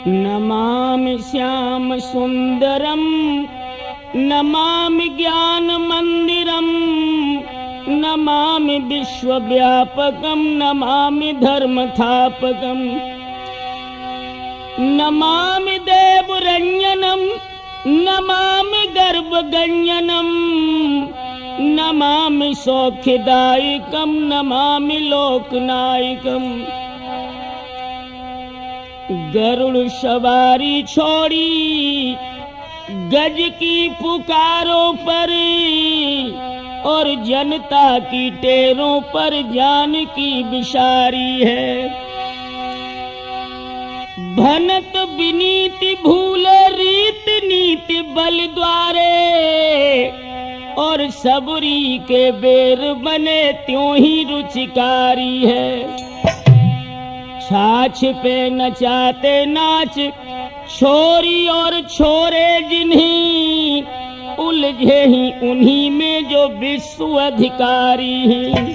नमामि श्याम सुंदरम नमामि ज्ञान मंदिरम नमामि विश्वव्यापकम नमामि धर्मथापकम नमामि देवरंजनम नमामि गर्भगंजनम नमामि सौख्यदायकम नमामि लोकनायकम। गरुड़ सवारी छोड़ी गज की पुकारों पर और जनता की टेरों पर जान की बिसारी है। भनत विनीति भूल रीत नीति बल द्वारे और सबरी के बेर बने त्यों ही रुचिकारी है। छाछ पे नचाते नाच छोरी और छोरे जिन्हीं उलझे ही उन्हीं में जो विश्व अधिकारी हैं।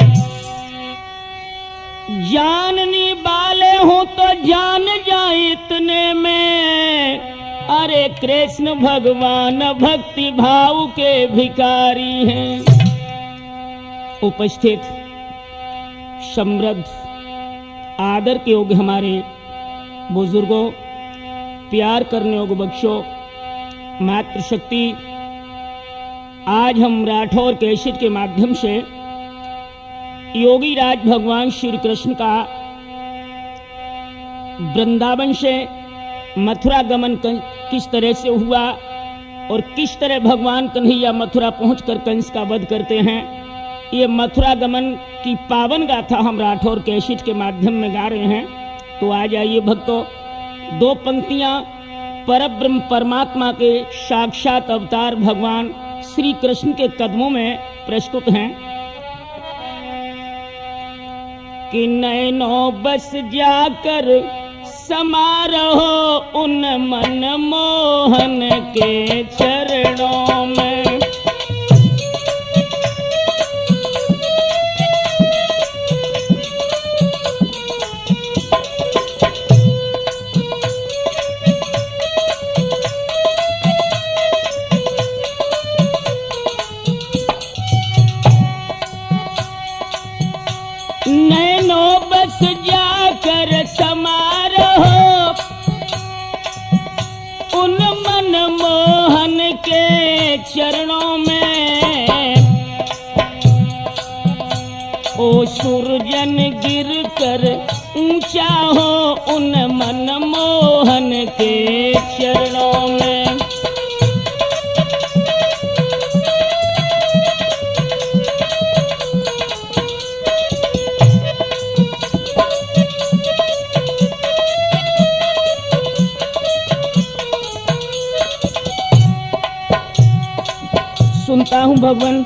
जानने वाले हो तो जान जाए इतने में अरे कृष्ण भगवान भक्ति भाव के भिखारी हैं। उपस्थित समृद्ध आदर के योग्य हमारे बुजुर्गों, प्यार करने योग्य बख्शो, मातृशक्ति, आज हम राठौर कैसेट के माध्यम से योगी राज भगवान श्री कृष्ण का वृंदावन से मथुरा गमन किस तरह से हुआ और किस तरह भगवान कन्हैया मथुरा पहुंचकर कंस का वध करते हैं, ये मथुरा गमन की पावन गाथा हम राठौर कैसेट के माध्यम में गा रहे हैं। तो आ जाइए भक्तों, दो पंक्तियां परब्रह्म परमात्मा के साक्षात अवतार भगवान श्री कृष्ण के कदमों में प्रस्तुत हैं कि नैनों बस जाकर समा रहो उन मन मोहन के चरणों में। नैनों बस जाकर समा रहो उन मन मोहन के चरणों में। ओ सुरजन गिर कर ऊंचा हो उन मन मोहन के चरणों में। सुनता हूं भगवान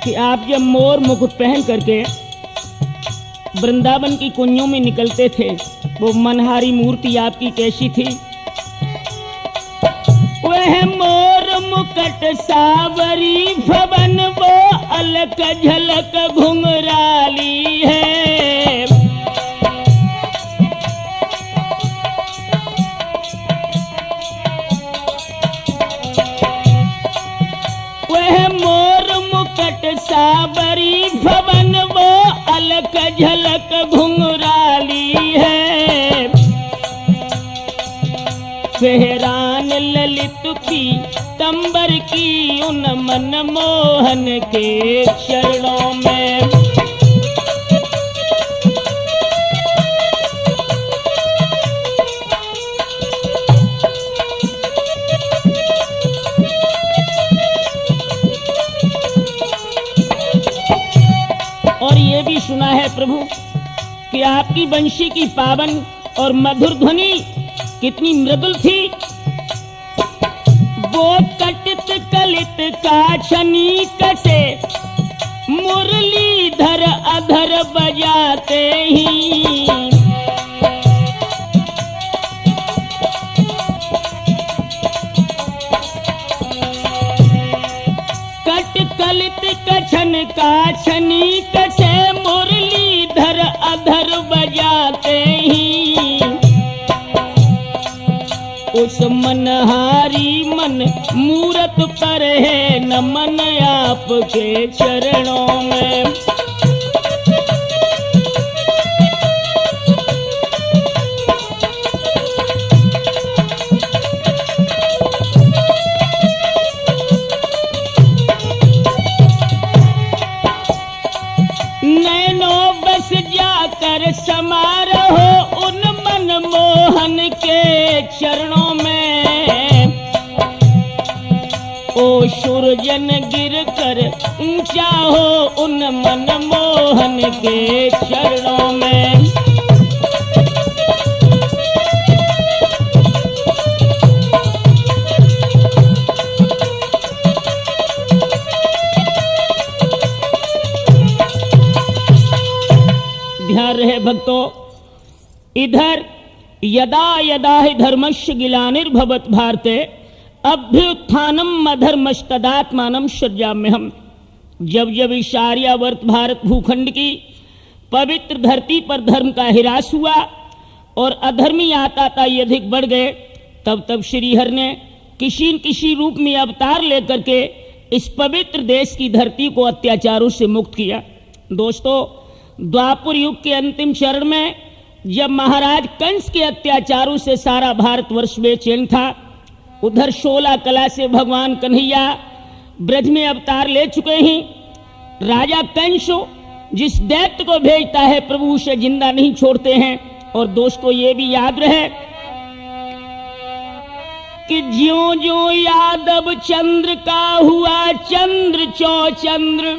कि आप जब मोर मुकुट पहन करके वृंदावन की कुंजों में निकलते थे, वो मनहारी मूर्ति आपकी कैसी थी? वह मोर मुकुट सावरी भवन वो अलक झलक घुंघराली है। साबरी भवन वो अलक झलक घुंघराली है। फेहरान ललित पीतंबर की उन मन मोहन के चरणों में। और ये भी सुना है प्रभु कि आपकी बंशी की पावन और मधुर ध्वनि कितनी मृदुल थी। वो कटित कलित काछनी कसे मुरलीधर अधर बजाते ही। कट कलित कछन काछनी कसे मुरलीधर अधर बजाते ही। उस मनहारी मन मूरत पर है नमन आपके चरणों में। नैनो बस जाकर समा रहो उन मनमोहन के चरणों में। ओ सुरजन गिर कर ऊंचा हो उन मनमोहन के चरणों में। ध्यान रहे भक्तों, इधर यदा यदा हि धर्मस्य ग्लानिर्भवत् भारते अभ्युत्थानम् अधर्मस्तदात्मानं सृजाम्यहम्। जब जब इस आर्यावर्त भारत भूखंड की पवित्र धरती पर धर्म का हिरास हुआ और अधर्मी आता अधिक बढ़ गए, तब तब श्रीहरि ने किसी न किसी रूप में अवतार लेकर के इस पवित्र देश की धरती को अत्याचारों से मुक्त किया। दोस्तों, द्वापर युग के अंतिम चरण में जब महाराज कंस के अत्याचारों से सारा भारतवर्ष बेचैन था, उधर 16 कला से भगवान कन्हैया ब्रज में अवतार ले चुके हैं। राजा कंस जिस दैत्य को भेजता है प्रभु उसे जिंदा नहीं छोड़ते हैं। और दोस्तों, ये भी याद रहे कि ज्यों ज्यों यादव चंद्र का हुआ चंद्र चौचंद्र,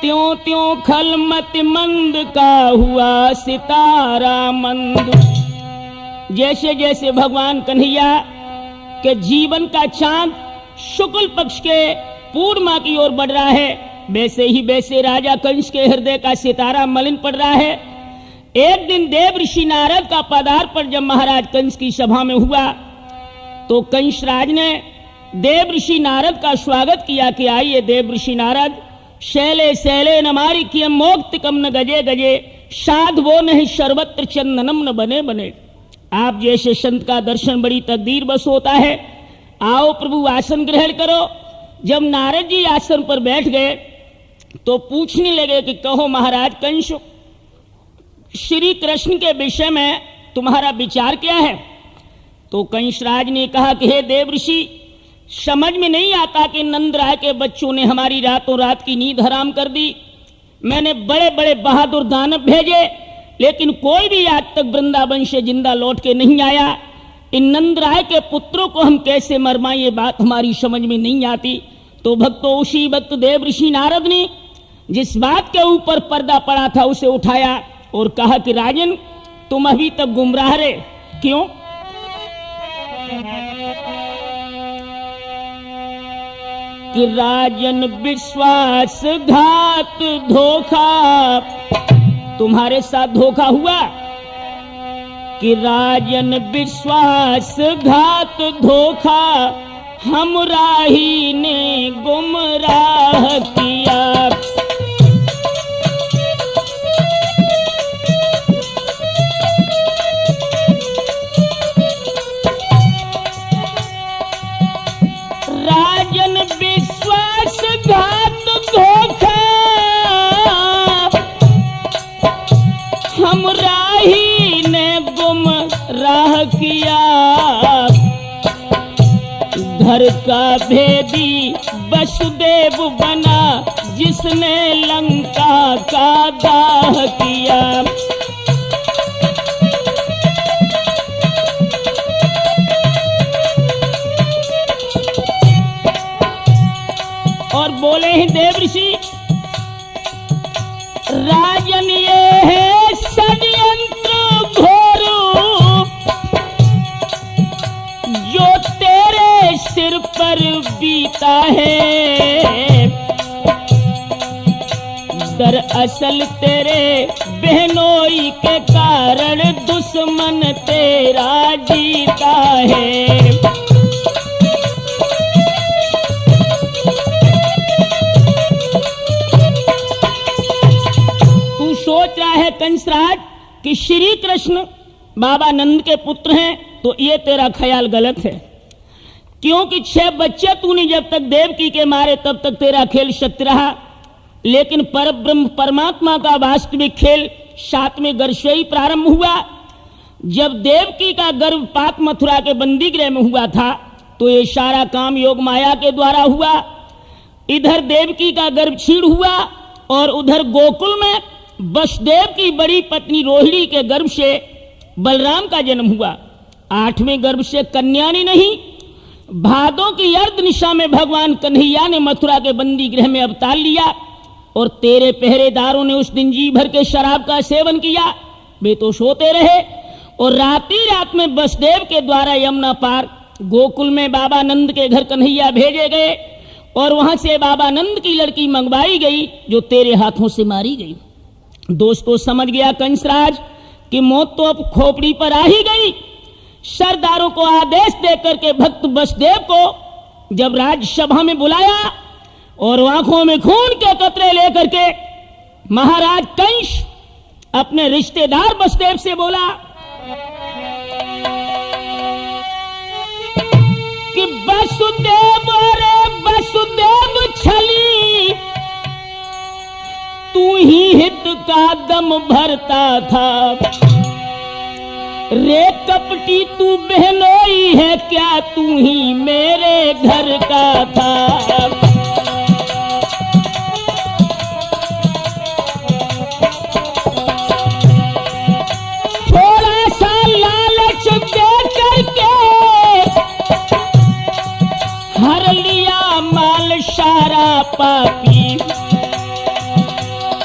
त्यों त्यों खलमत मंद का हुआ सितारा मंद। जैसे जैसे भगवान कन्हैया के जीवन का चांद शुक्ल पक्ष के पूर्णिमा की ओर बढ़ रहा है, वैसे ही वैसे राजा कंस के हृदय का सितारा मलिन पड़ रहा है। एक दिन देव ऋषि नारद का पदार्पण जब महाराज कंस की सभा में हुआ, तो कंस राज ने देव ऋषि नारद का स्वागत किया कि आइए देव ऋषि नारद, शैले शैले न मारिक्यम मोक्तिकम न गजे गजे, साधवो नहीं सर्वत्र चंदनम न बने बने। आप जैसे संत का दर्शन बड़ी तकदीर बस होता है। आओ प्रभु आसन ग्रहण करो। जब नारद जी आसन पर बैठ गए तो पूछने लगे कि कहो महाराज कंस, श्री कृष्ण के विषय में तुम्हारा विचार क्या है? तो कंसराज ने कहा कि हे देव ऋषि, समझ में नहीं आता कि नंद राय के बच्चों ने हमारी रातों रात की नींद हराम कर दी। मैंने बड़े बड़े बहादुर दानव भेजे, लेकिन कोई भी आज तक वृंदावन से जिंदा लौट के नहीं आया। इन नंद राय के पुत्रों को हम कैसे मरवाएं, ये बात हमारी समझ में नहीं आती। तो भक्तों, उसी वक्त देव ऋषि नारद ने जिस बात के ऊपर पर्दा पड़ा था उसे उठाया और कहा कि राजन, तुम अभी तक गुमराह रहे, क्यों? कि राजन विश्वासघात धोखा, तुम्हारे साथ धोखा हुआ। कि राजन विश्वासघात धोखा, हम राही ने गुमराह किया। राजन विश्वासघात धोखा, हम राही ने गुमराह किया। घर का भेदी वसुदेव बना, जिसने लंका का दाह किया। और बोले हैं देव ऋषि, राजन ये है षड्यंत्र घोर, जो तेरे सिर पर बीता है। दरअसल तेरे बहनोई के कारण दुश्मन तेरा जीता है। सोच रहा है कंसराज कि श्री कृष्ण बाबा नंद के पुत्र हैं, तो ये तेरा ख्याल गलत है, क्योंकि 6 बच्चे तूने जब तक देवकी के मारे तब तक तेरा खेल सत्य रहा, लेकिन परब्रह्म परमात्मा का वास्तविक खेल 7वें गर्भ से ही प्रारंभ हुआ। जब देवकी का गर्भपात मथुरा के बंदी गृह में हुआ था तो ये सारा काम योग माया के द्वारा हुआ। इधर देवकी का गर्भ क्षीण हुआ और उधर गोकुल में वसुदेव की बड़ी पत्नी रोहिणी के गर्भ से बलराम का जन्म हुआ। 8वें गर्भ से कन्यानी नहीं, भादों की अर्ध निशा में भगवान कन्हैया ने मथुरा के बंदी गृह में अवतार लिया और तेरे पहरेदारों ने उस दिन जी भर के शराब का सेवन किया। वे तो सोते रहे और राती रात में वसुदेव के द्वारा यमुना पार गोकुल में बाबा नंद के घर कन्हैया भेजे गए और वहां से बाबा नंद की लड़की मंगवाई गई जो तेरे हाथों से मारी गई। दोस्तों, समझ गया कंसराज कि मौत तो अब खोपड़ी पर आ ही गई। सरदारों को आदेश देकर के भक्त वसुदेव को जब राज्यसभा में बुलाया और आंखों में खून के कतरे लेकर के महाराज कंस अपने रिश्तेदार वसुदेव से बोला कि वसुदेव रे वसुदेव छली, तू ही हित का दम भरता था। रे कपटी तू बहनोई है क्या, तू ही मेरे घर का था। थोड़ा सा लालच दे करके हर लिया माल सारा पापी।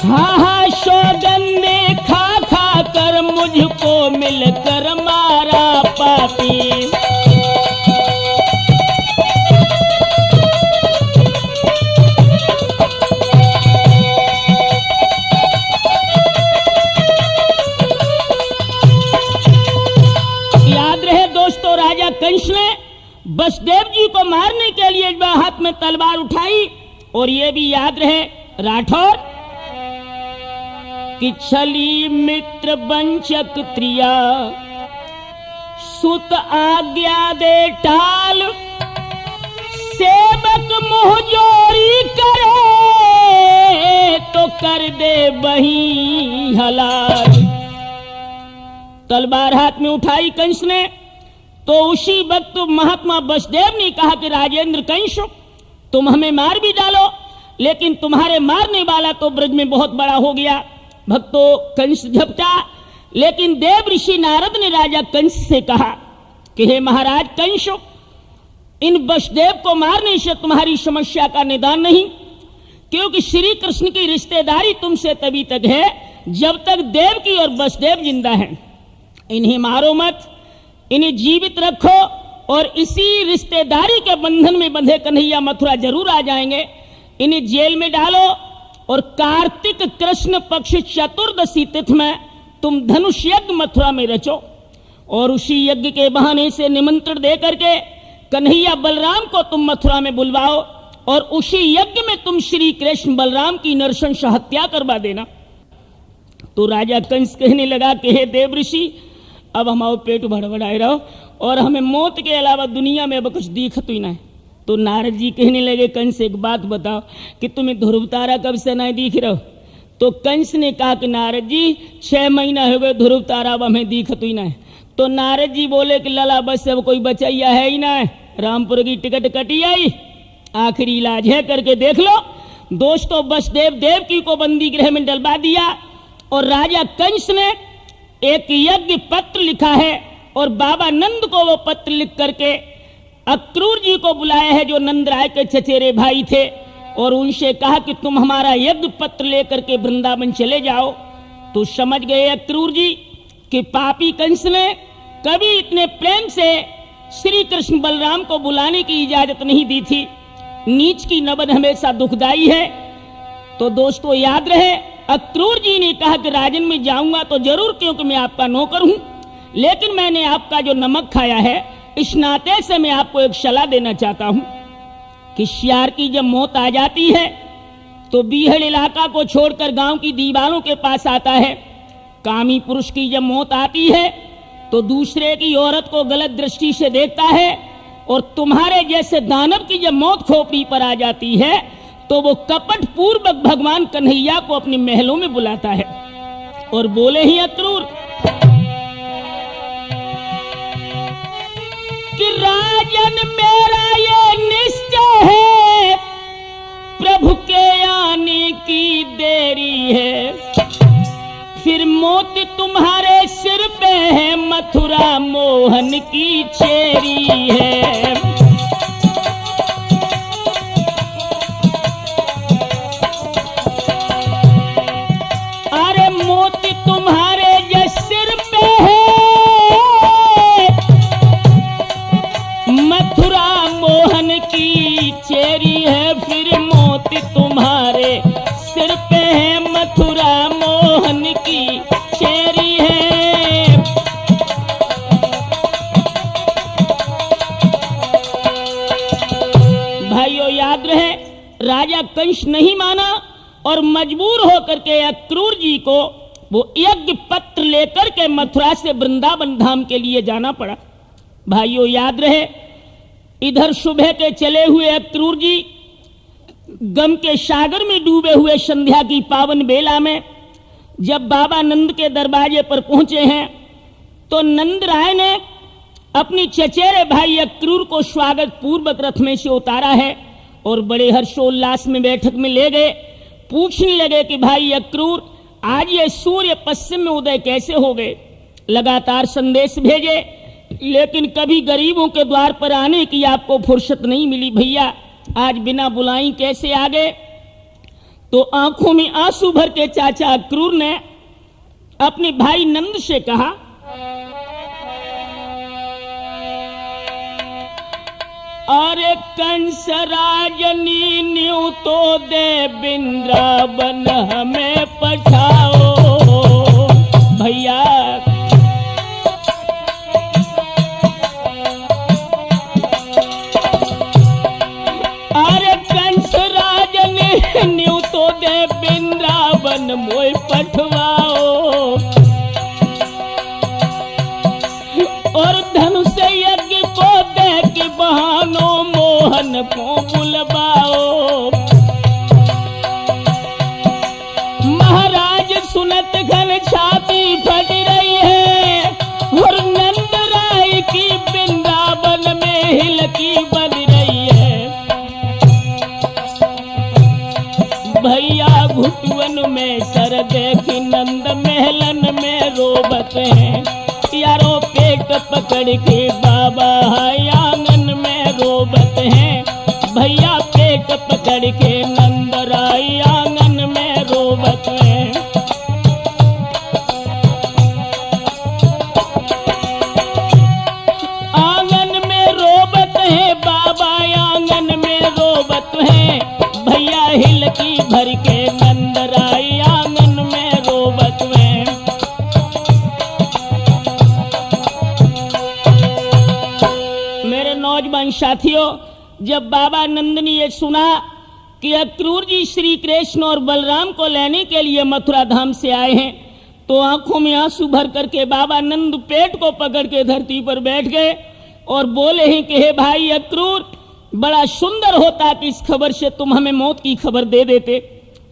हाँ हाँ सौगंधे खा खा कर मुझको मिलकर मारा पापी। याद रहे दोस्तों, राजा कंस ने वसुदेव जी को मारने के लिए हाथ में तलवार उठाई। और ये भी याद रहे राठौर कि छली मित्र वंचक त्रिया, सुत आज्ञा दे टाल, सेवक मुहजोरी करे तो कर दे वही हलाल। तलवार हाथ में उठाई कंस ने तो उसी वक्त महात्मा वसुदेव ने कहा कि राजेंद्र कंस, तुम हमें मार भी डालो, लेकिन तुम्हारे मारने वाला तो ब्रज में बहुत बड़ा हो गया। भक्तों, कंस झपटा, लेकिन देव ऋषि नारद ने राजा कंस से कहा कि हे महाराज कंस, इन वसुदेव को मारने से तुम्हारी समस्या का निदान नहीं, क्योंकि श्री कृष्ण की रिश्तेदारी तुमसे तभी तक है जब तक देवकी और वसुदेव जिंदा हैं। इन्हें मारो मत, इन्हें जीवित रखो और इसी रिश्तेदारी के बंधन में बंधे कन्हैया मथुरा जरूर आ जाएंगे। इन्हें जेल में डालो और कार्तिक कृष्ण पक्ष चतुर्दशी तिथि में तुम धनुष यज्ञ मथुरा में रचो और उसी यज्ञ के बहाने से निमंत्रण दे करके कन्हैया बलराम को तुम मथुरा में बुलवाओ और उसी यज्ञ में तुम श्री कृष्ण बलराम की नरशंस हत्या करवा देना। तो राजा कंस कहने लगा कि हे देव ऋषि, अब हमारा पेट भड़बड़ाए रहो और हमें मौत के अलावा दुनिया में अब कुछ दिखत ही नहीं। तो नारद जी कहने लगे कंस, एक बात बताओ कि तुम्हें ध्रुव तारा कब से नहीं दिख रहा? तो कंस ने कहा कि नारद जी 6 महीना हो गए ध्रुव तारा अब हमें दिखत ही नहीं। तो नारद जी बोले कि लला बस अब कोई बचैया है ही ना, रामपुर की टिकट कटी आई, आखिरी इलाज है, करके देख लो। दोस्तों, वसुदेव देवकी को बंदी गृह में डलवा दिया और राजा कंस ने एक यज्ञ पत्र लिखा है और बाबा नंद को वो पत्र लिख करके अक्रूर जी को बुलाया है जो नंद राय के चचेरे भाई थे और उनसे कहा कि तुम हमारा यज्ञ पत्र लेकर के वृंदावन चले जाओ। तो समझ गए अक्रूर जी कि पापी कंस ने कभी इतने प्रेम से श्री कृष्ण बलराम को बुलाने की इजाजत नहीं दी थी। नीच की नबन हमेशा दुखदाई है। तो दोस्तों याद रहे, अक्रूर जी ने कहा कि राजन में जाऊंगा तो जरूर, क्योंकि मैं आपका नौकर हूं, लेकिन मैंने आपका जो नमक खाया है इस नाते से मैं आपको एक सलाह देना चाहता हूं कि सियार की जब मौत आ जाती है तो बीहड़ इलाका को छोड़कर गांव की दीवारों के पास आता है। कामी पुरुष की जब मौत आती है तो दूसरे की औरत को गलत दृष्टि से देखता है, और तुम्हारे जैसे दानव की जब मौत खोपड़ी पर आ जाती है तो वो कपट पूर्वक भगवान कन्हैया को अपने महलों में बुलाता है और बोले ही अक्रूर कि राजन मेरा ये निश्चय है, प्रभु के आने की देरी है, फिर मौत तुम्हारे सिर पे है, मथुरा मोहन की चेरी है। अरे मौत तुम्हारे जो सिर पे है, मथुरा मोहन की चेरी है, फिर मौत तुम्हारे सिर पे है, मथुरा मोहन की चेरी है। भाइयों याद रहे, राजा कंस नहीं माना और मजबूर होकर के अक्रूर जी को वो यज्ञ पत्र लेकर के मथुरा से वृंदावन धाम के लिए जाना पड़ा। भाइयों याद रहे, इधर सुबह के चले हुए अक्रूर जी गम के सागर में डूबे हुए संध्या की पावन बेला में जब बाबा नंद के दरवाजे पर पहुंचे हैं तो नंद राय ने अपनी चचेरे भाई अक्रूर को स्वागत पूर्वक रथ में से उतारा है और बड़े हर्षोल्लास में बैठक में ले गए। पूछने लगे कि भाई अक्रूर, आज ये सूर्य पश्चिम में उदय कैसे हो गए? लगातार संदेश भेजे, लेकिन कभी गरीबों के द्वार पर आने की आपको फुर्सत नहीं मिली। भैया आज बिना बुलाई कैसे आ गए? तो आंखों में आंसू भर के चाचा अक्रूर ने अपने भाई नंद से कहा, अरे कंस राजनी न्यू तो दे वृंदावन हमें पठाओ। भैया अरे कंस राजनी न्यू तो दे वृंदावन मोय पठवाओ, और धनुष यज्ञ को दे के बहानो मोहन को बुलवाओ। महाराज सुनत घन छाती फट रही है, और नंद राय की वृंदावन में हिलकी बन रही है। भैया घुटवन में सर देखी नंद महलन में रोबत हैं, यारो पेट पकड़ के बाबा आंगन में रोबत हैं। भैया पेट पकड़ के नंद राय आंगन में रोबत हैं। आंगन में रोबत है बाबा, आंगन में रोबत है। भैया हिलकी भर के नंद राय आंगन में रोबत है। नौजवान साथियों, जब बाबा नंद ने ये सुना कि अक्रूर जी श्री कृष्ण और बलराम को लेने के लिए मथुरा धाम से आए हैं, तो आंखों में आंसू भर करके बाबा नंद पेट को पकड़ के धरती पर बैठ गए और बोले हैं कि हे भाई अक्रूर, बड़ा सुंदर होता कि इस खबर से तुम हमें मौत की खबर दे देते।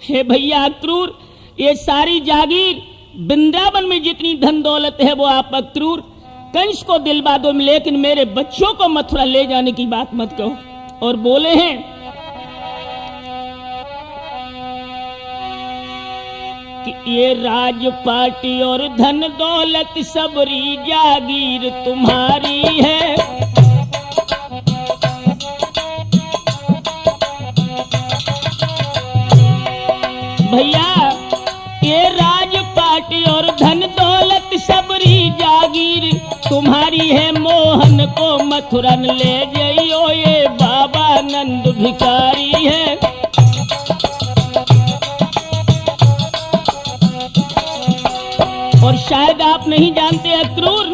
हे भैया अक्रूर, ये सारी जागीर वृंदावन में जितनी धन दौलत है वो आप अक्रूर कंस को दिलवा दो, लेकिन मेरे बच्चों को मथुरा ले जाने की बात मत कहो। और बोले हैं कि ये राजपाटी और धन दौलत सबरी जागीर तुम्हारी है। भैया ये राजपाटी और धन दौलत सबरी जागीर तुम्हारी है, मोहन को मथुरा ले जाइयो, ये बाबा नंद भिखारी है। और शायद आप नहीं जानते अक्रूर,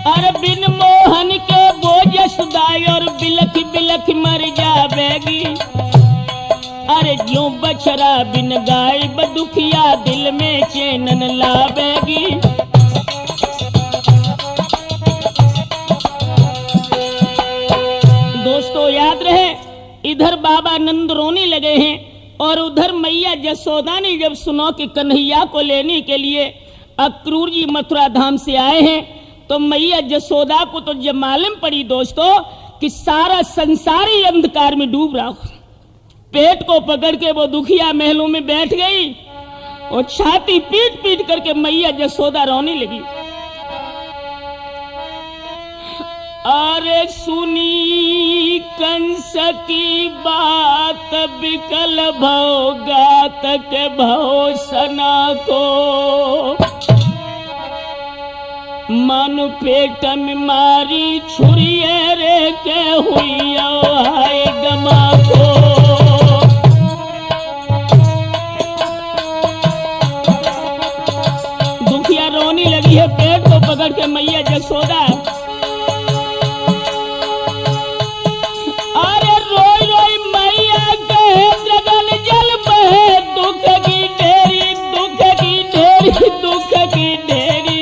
अरे बिन मोहन के वो जसदाई और बिलख बिलख मर जावेगी। अरे जो बछड़ा बिन गाय बदुखिया दिल में चैन न लावेगी। बाबा नंद रोने लगे हैं। और उधर मैया जसोदा ने जब सुना कि कन्हैया को लेने के लिए अक्रूर जी मथुरा धाम से आए हैं, तो मैया जसोदा को तो जब मालूम पड़ी दोस्तों कि सारा संसार ही अंधकार में डूब रहा, पेट को पकड़ के वो दुखिया महलों में बैठ गई और छाती पीट पीट करके मैया जसोदा रोने लगी। अरे सुनी कंस की बात बिकल भव गात के भव सना को, मन पेट में मारी छुरिये रे के हुई आए गमा को। दुखिया रोने लगी है पेट को पकड़ के मैया जसोदा। अरे रोई रोई मैया कहे गगन जल बहे, दुख की ढेरी दुख की ढेरी दुख की ढेरी,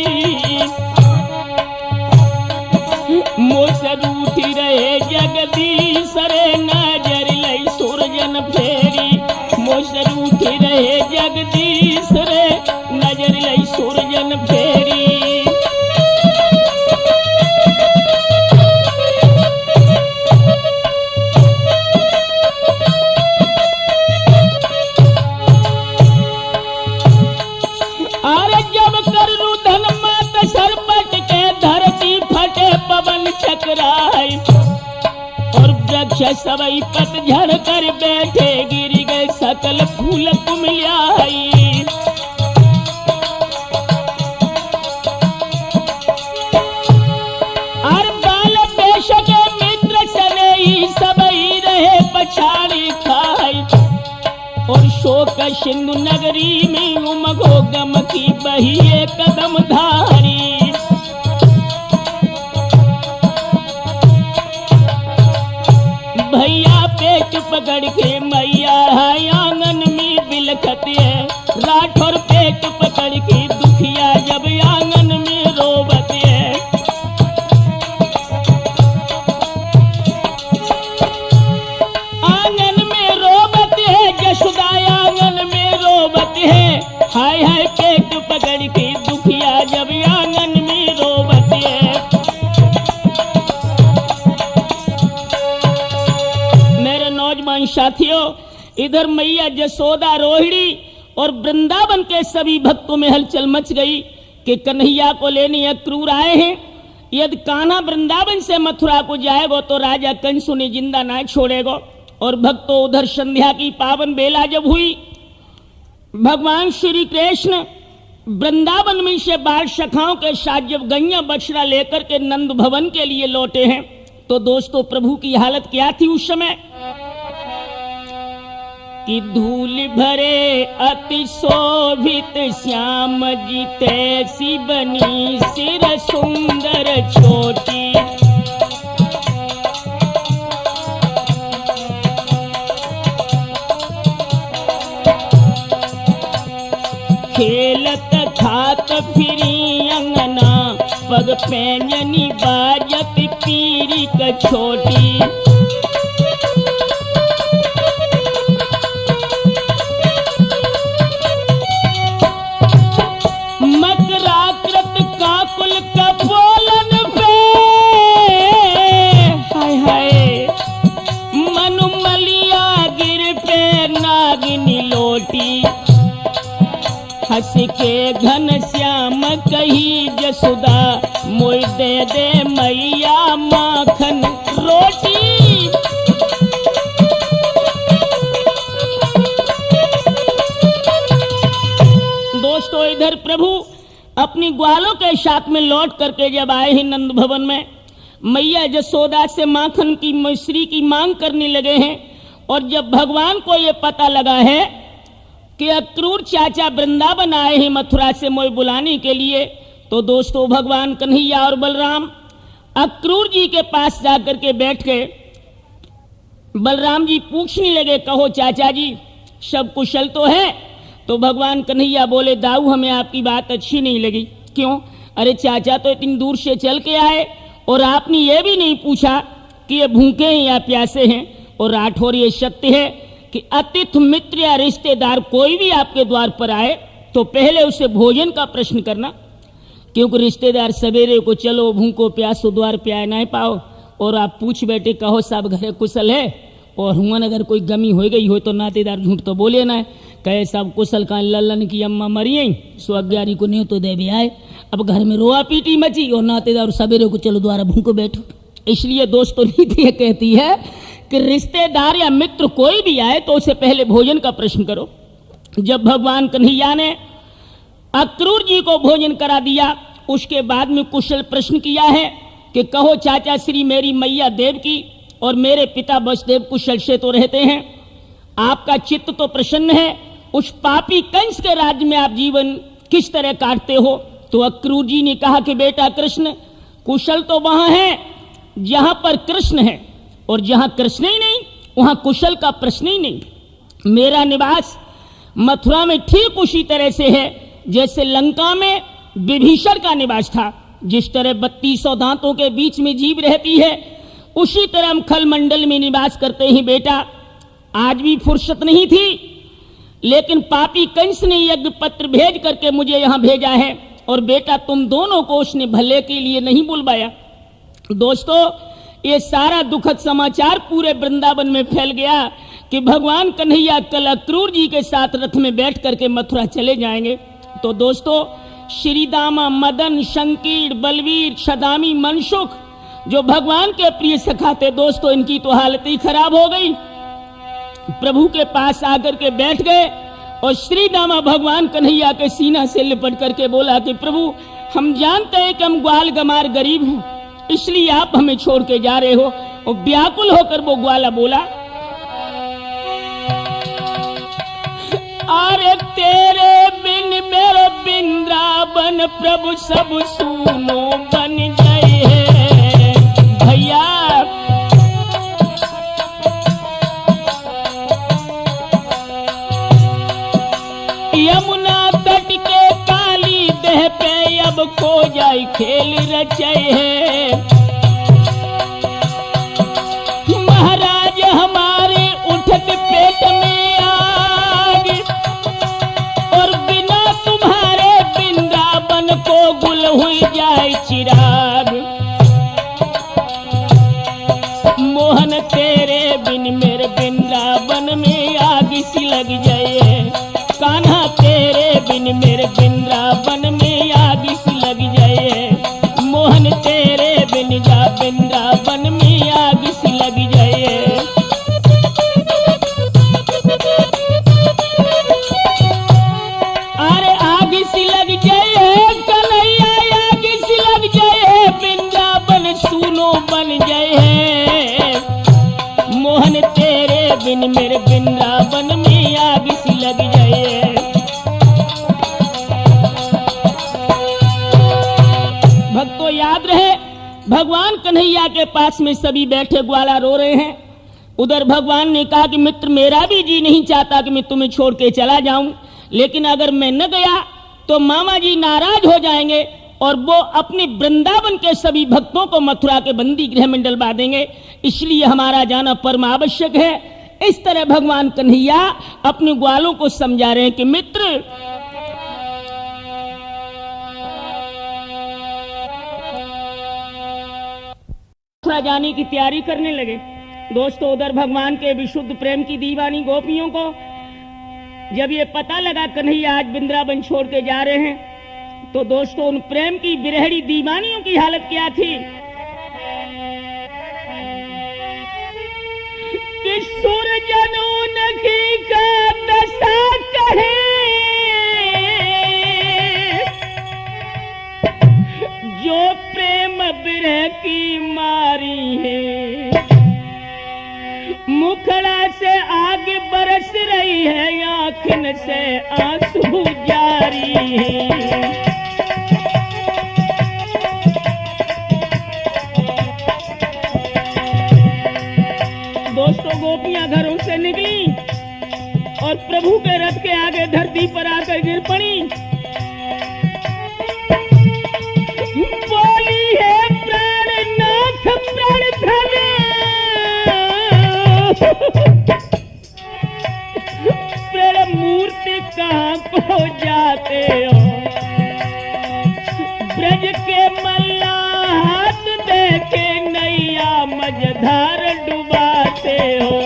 मुझसे रूठी रहे जगदीश रे नजर लई सुरजन फेरी, मुझसे रूठी रहे जगदीश रे नजर लई सुरजन फेरी। अरे जब कर रुदन मात सरपट के धरती फटे पवन चकराई, और वृक्ष सबई पतझड़ कर बैठे गिर गए सकल फूल कुमिलियाई। और बाल पेश के मित्र सने ही सबई रहे पछाड़ी खाई, और शोक सिंधु नगरी में उमगो गम की बही कदम धारी। भैया पेट पकड़ के मैया आंगन में बिलखते है, राठौर पेट पकड़ के दुखिया जब आंगन में रोबते है। आंगन में रोबते है जसोदा, आंगन में रोबते है, हाय हाय पेट पकड़ के दुखिया जब आंगन में रोबते है। मेरे नौजवान साथियों, इधर मैया जसोदा रोहिणी और वृंदावन के सभी भक्तों में हलचल मच गई कि कन्हैया को लेने अक्रूर आए हैं। यदि कान्हा वृंदावन से मथुरा को जाएगा तो राजा कंस उन्हें जिंदा ना छोड़ेगा। और भक्तों, उधर संध्या की पावन बेला जब हुई, भगवान श्री कृष्ण वृंदावन में से बाल सखाओं के साथ जब गैया बछड़ा लेकर के नंद भवन के लिए लौटे हैं, तो दोस्तों प्रभु की हालत क्या थी उस समय कि धूल भरे अति शोभित श्याम जी तैसी बनी सिर सुंदर छोटी, खेलत खात फिरी अंगना, पग पैंजनी बाजत पीरी क छोटी। मकराकृत काकुल कपोलन पे, हाय हाय मनुमलिया गिर पे नागिनी लोटी, हंस के घन श्याम कही जसोदा, मोई दे दे मैया माखन रोटी। दोस्तों, इधर प्रभु अपनी ग्वालों के साथ में लौट करके जब आए हैं नंद भवन में, मैया जसोदा से माखन की मिश्री की मांग करने लगे हैं। और जब भगवान को यह पता लगा है कि अक्रूर चाचा वृंदावन आए हैं मथुरा से मोय बुलाने के लिए, तो दोस्तों भगवान कन्हैया और बलराम अक्रूर जी के पास जाकर के बैठ गए। बलराम जी पूछने लगे, कहो चाचा जी सब कुशल तो है? तो भगवान कन्हैया बोले, दाऊ हमें आपकी बात अच्छी नहीं लगी। क्यों? अरे चाचा तो इतनी दूर से चल के आए और आपने ये भी नहीं पूछा कि ये भूखे हैं या प्यासे हैं। और राठौर ये सत्य है कि अतिथि मित्र या रिश्तेदार कोई भी आपके द्वार पर आए तो पहले उसे भोजन का प्रश्न करना, क्योंकि रिश्तेदार सवेरे को चलो भूखो प्यासो द्वार पे आए ना पाओ और आप पूछ बैठे कहो सब घरे कुशल है और हुआ अगर कोई गमी हो गई हो तो नातेदार झूठ तो बोले ना कहे सब कुशल का लल्लन की अम्मा मरी आई सो 11 को नहीं तो दे भी आए। अब घर में रोआ पीटी मची और नातेदार सवेरे को चलो द्वारा भूखो बैठो। इसलिए दोस्तों नीति ये कहती है कि रिश्तेदार या मित्र कोई भी आए तो उसे पहले भोजन का प्रश्न करो। जब भगवान कन्हैया ने अक्रूर जी को भोजन करा दिया उसके बाद में कुशल प्रश्न किया है कि कहो चाचा श्री मेरी मैया देवकी और मेरे पिता वसुदेव कुशल से तो रहते हैं, आपका चित्त तो प्रसन्न है, उस पापी कंस के राज्य में आप जीवन किस तरह काटते हो। तो अक्रूर जी ने कहा कि बेटा कृष्ण कुशल तो वहां है जहां पर कृष्ण है और जहां कृष्ण ही नहीं वहां कुशल का प्रश्न ही नहीं। मेरा निवास मथुरा में ठीक उसी तरह से है जैसे लंका में विभीषण का निवास था। जिस तरह 3200 दांतों के बीच में जीव रहती है उसी तरह हम खल मंडल में निवास करते हैं। बेटा आज भी फुर्सत नहीं थी लेकिन पापी कंस ने यज्ञ पत्र भेज करके मुझे यहां भेजा है और बेटा तुम दोनों को उसने भले के लिए नहीं बुलवाया। दोस्तों ये सारा दुखद समाचार पूरे वृंदावन में फैल गया कि भगवान कन्हैया कल अक्रूर जी के साथ रथ में बैठ करके मथुरा चले जाएंगे। तो दोस्तों श्रीदामा मदन शंकीर बलवीर सदामी मनसुख जो भगवान के प्रिय सखा थे दोस्तों इनकी तो हालत ही खराब हो गई। प्रभु के पास आकर के बैठ गए और श्रीदामा भगवान कन्हैया के सीना से लिपट करके बोला कि प्रभु हम जानते हैं कि हम ग्वाल गमार गरीब हैं इसलिए आप हमें छोड़ के जा रहे हो। और व्याकुल होकर वो ग्वाला बोला अरे तेरे बिन मेरे वृंदावन प्रभु सब सूनो बन गए हैं भैया। यमुना तट के काली देह पे अब खो जाए खेल रचे है। महाराज हमारे उठत पेट में आग और बिना तुम्हारे वृंदावन को गुल हुई जाए चिराग। मोहन तेरे बिन मेरे वृंदावन में आग सी लग जाए। कान्हा तेरे बिन मेरे वृंदावन में आग सी लग जाए। मोहन तेरे बिन जा वृंदावन में आग सी लग जाए। अरे आग सी लग जाए कन्हैया आग सी लग जाए वृंदावन सूनो बन जाए। मोहन तेरे बिन मेरे वृंदावन में आग सी लग जाए। भक्तों याद रहे भगवान कन्हैया के पास में सभी बैठे ग्वाला रो रहे हैं। उधर भगवान ने कहा कि मित्र मेरा भी जी नहीं चाहता कि मैं तुम्हें छोड़ के चला जाऊं, लेकिन अगर मैं न गया तो मामा जी नाराज हो जाएंगे और वो अपने वृंदावन के सभी भक्तों को मथुरा के बंदी गृह में डलवा देंगे, इसलिए हमारा जाना परम आवश्यक है। इस तरह भगवान कन्हैया अपने ग्वालों को समझा रहे हैं कि मित्र मथुरा जाने की तैयारी करने लगे। दोस्तों उधर भगवान के विशुद्ध प्रेम की दीवानी गोपियों को जब ये पता लगा कन्हैया आज वृंदावन छोड़ के जा रहे हैं तो दोस्तों उन प्रेम की बिरहड़ी दीवानियों की हालत क्या थी कि सूरजनों नखी का दशा कहे जो प्रेम बिरह की मारी है। मुखड़ा से आग बरस रही है आँखन से आंसू जारी है। दोस्तों गोपियां घरों से निकली और प्रभु के रथ के आगे धरती पर आकर गिर पड़ी। बोली है प्राणनाथ प्राण धन ब्रज के मल्लाहात देखे नैया मझधार डुबाते हो।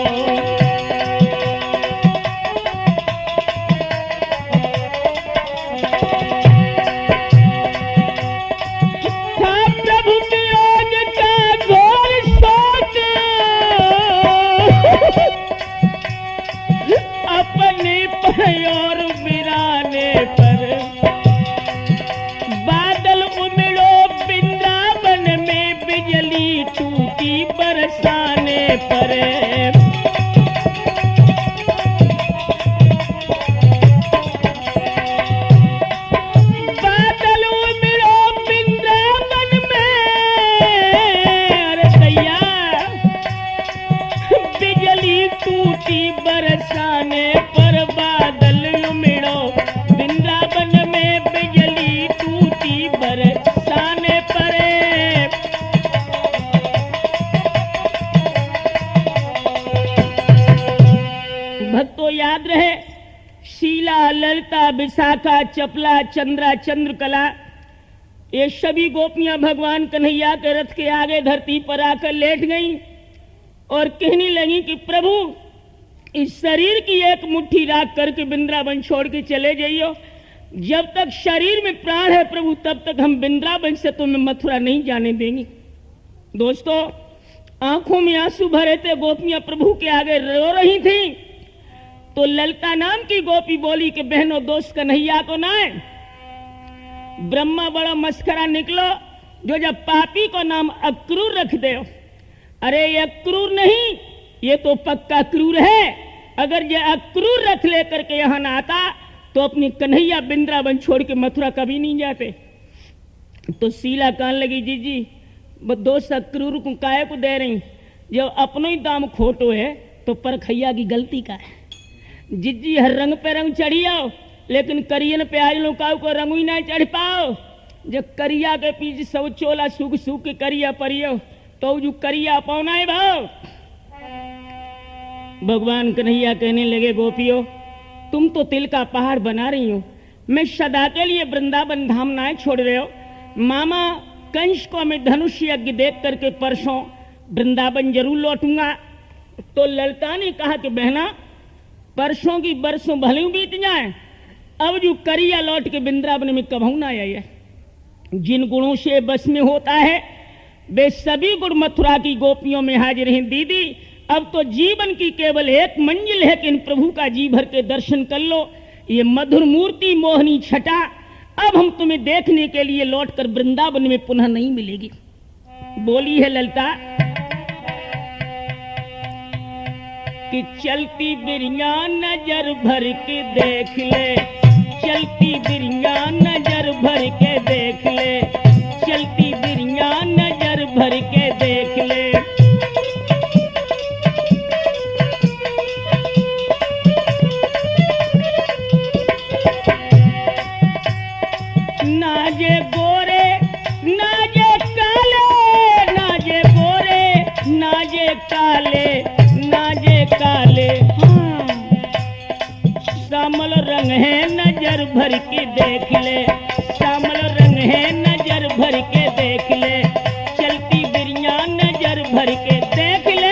था प्रभु वियोग का घोर शोक, अपने पयोर बिराने पर बादल उमड़ो वृंदावन में, बिजली टूटी बरसाने पर। बादल उमड़ो वृंदावन में, अरे दैया बिजली टूटी बरसाने पर। बादल उमड़ो वृंदावन में, बिजली टूटी बरसाने पर। भक्तों याद रहे, शीला, ललिता, विशाखा, चपला, चंद्रा, चंद्रकला, ये सभी गोपियां भगवान कन्हैया के रथ के आगे धरती पर आकर लेट गईं और कहने लगी कि प्रभु इस शरीर की एक मुट्ठी राख करके वृंदावन छोड़ के चले जाइयो। जब तक शरीर में प्राण है प्रभु, तब तक हम वृंदावन से तुम्हें मथुरा नहीं जाने देंगे। दोस्तों, आंखों में आंसू भरे थे, गोपियां प्रभु के आगे रो रही थी। तो ललिता नाम की गोपी बोली कि बहनों, दोस्त कन्हैया को ना है, ब्रह्मा बड़ा मस्करा निकलो जो जब पापी को नाम अक्रूर रख दे। अरे ये अक्रूर नहीं, ये तो पक्का क्रूर है। अगर ये अक्रूर रथ लेकर के यहां ना आता तो अपनी कन्हैया वृंदावन छोड़ के मथुरा कभी नहीं जाते। तो शीला कहने लगी, जी दोस्त अक्रूर को काहे को दे रही, जब अपनो ही दाम खोटो है तो परखैया की गलती का है। जिज्जी हर रंग पे रंग चढ़ियो, लेकिन करियन पे आज लोकाओ को रंग ही नहीं चढ़ पाओ। जब करिया के पीछे सब चोला सूख सूख के करिया परियो तो जो करिया पौना है भाव। भगवान कन्हैया कहने लगे, गोपियों तुम तो तिल का पहाड़ बना रही हो, मैं सदा के लिए वृंदावन धाम ना छोड़ रहे हो। मामा कंस को मैं धनुष यज्ञ देख करके परसों वृंदावन जरूर लौटूंगा। तो ललिता ने कहा कि बहना, परसों की बरसों भले बीत जाए, अब जो करिया लौट के वृंदावन में कभू ना आए। जिन गुणों से बस में होता है वे सभी गुण मथुरा की गोपियों में हाजिर हैं। दीदी, अब तो जीवन की केवल एक मंजिल है कि इन प्रभु का जी भर के दर्शन कर लो। ये मधुर मूर्ति मोहनी छटा अब हम तुम्हें देखने के लिए लौटकर वृंदावन में पुनः नहीं मिलेगी। बोली है ललिता कि चलती बिरिया नजर भर के देख ले, चलती बिरिया नजर भर के देख ले, चलती बिरिया नजर भर के देख ले। नाजे गोरे नाजे काले, नाजे गोरे नाजे काले, नाजे काले, हाँ श्यामल रंग है नजर भर के देख ले, श्यामल रंग है नजर भर के देख ले, चलती बिरिया नजर भर के देख ले।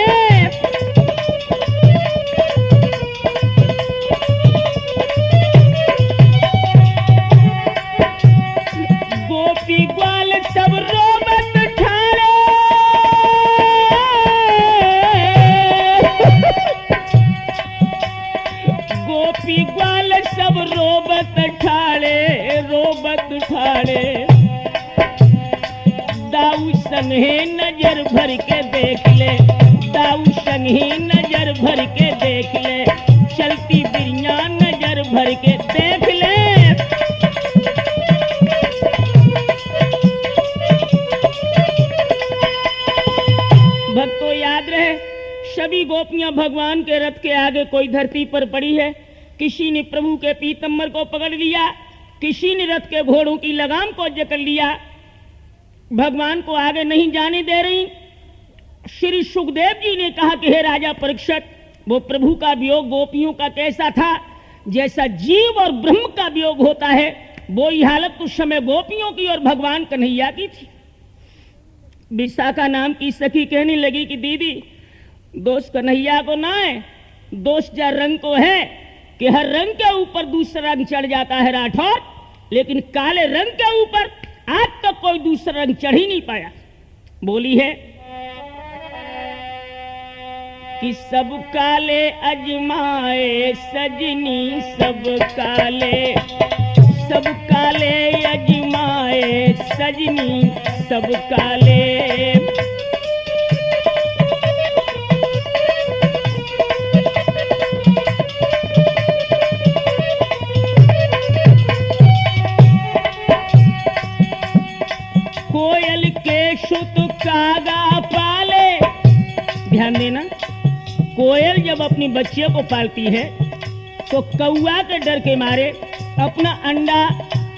गोपी ग्वाल सब रोबत ठाड़े, गोपी ग्वाल सब रोबत ठाड़े, रोबत ठाड़े। दाऊ संग है नजर भर के देख ले, दाऊ संग ही नजर भर के देख ले, चलती बिरिया नजर भर के देख ले। भक्तों याद रहे, सभी गोपियां भगवान के रथ के आगे कोई धरती पर पड़ी है। किसी ने प्रभु के पीतम्बर को पकड़ लिया, किसी ने रथ के घोड़ों की लगाम को जकड़ लिया, भगवान को आगे नहीं जाने दे रही। श्री सुखदेव जी ने कहा कि हे राजा परीक्षित, वो प्रभु का वियोग गोपियों का कैसा था? जैसा जीव और ब्रह्म का वियोग होता है वही हालत उस समय गोपियों की और भगवान कन्हैया की थी। विशाखा नाम की सखी कहने लगी कि दीदी, दोष कन्हैया को ना है, दोष जा रंग को है कि हर रंग के ऊपर दूसरा रंग चढ़ जाता है राठौर, लेकिन काले रंग के ऊपर आज तक कोई दूसरा रंग चढ़ ही नहीं पाया। बोली है कि सब काले अजमाए सजनी, सब काले अजमाए सजनी, सब काले। कोयल के सुत कागा पाले। ध्यान देना, कोयल जब अपनी बच्चे को पालती है तो कौआ के डर के मारे अपना अंडा